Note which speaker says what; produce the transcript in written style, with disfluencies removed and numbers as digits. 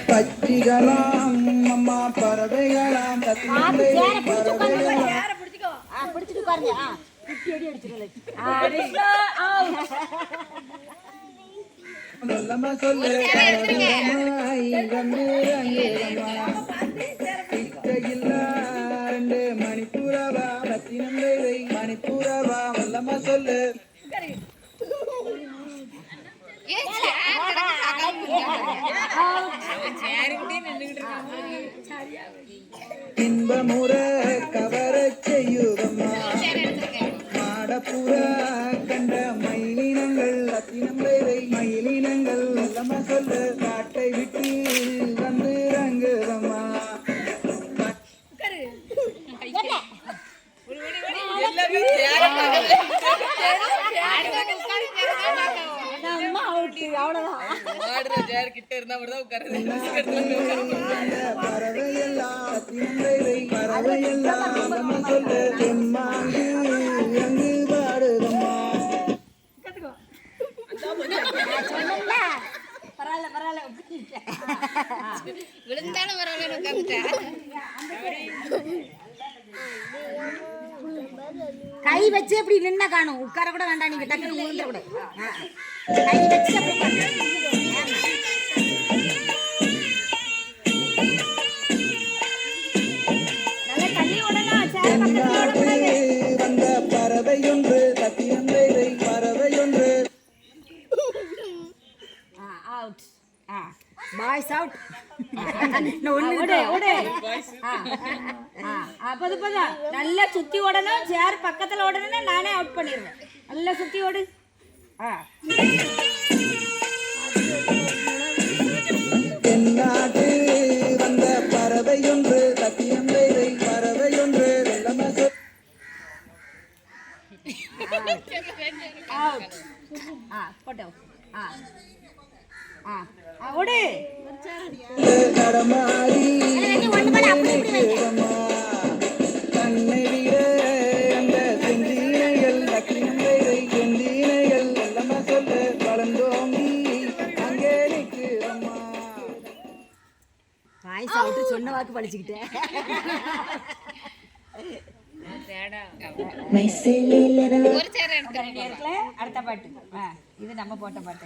Speaker 1: பச்சிகளாம் அம்மா பறவைகளாம்
Speaker 2: பிடிச்சிட்டு பாருங்க
Speaker 1: சொல்லு ரெண்டு மணிப்பூரவா ரத்தினம் மணிப்பூரவா வல்லம்மா சொல்லு இன்பமுற கவர செய்யுதம்மா மாடப்புற கண்ட மயிலினங்கள் ரத்தினம் மயிலினங்கள் வல்லம்மா சொல்லு காட்டை விட்டு வந்து ரங்குதம்மா
Speaker 2: கை வச்சு அப்படி நின்னா காணும் உட்கார கூட வேண்டாம் நீங்க டக்குனு விழுந்துட கூட கை வச்சு
Speaker 1: வந்த பறவையொன்று சத்தியந்தை பறவையொன்று
Speaker 2: அவுட் பாய்ஸ் அவுட் நல்லா சுத்தி ஓடணும் சேர் பக்கத்துல ஓடணும்னா நானே அவுட் பண்ணிடுவேன் நல்லா சுத்தி ஓடு
Speaker 1: தென்னாட்டு வந்த பறவையொன்று சத்தியந்தை பறவையொன்று கடமாறி தன்னை விட அந்த செந்தீனைகள் செந்தீனைகள் எல்லாமே சொல்லு வளர்ந்தோங்கி அங்கே நிற்கிறம்மா
Speaker 2: வாய்ஸ் அவுட்டு சொன்ன வாக்கு படிச்சுக்கிட்டேன் அடுத்த பாட்டு இது நம்ம போட்ட பாட்டு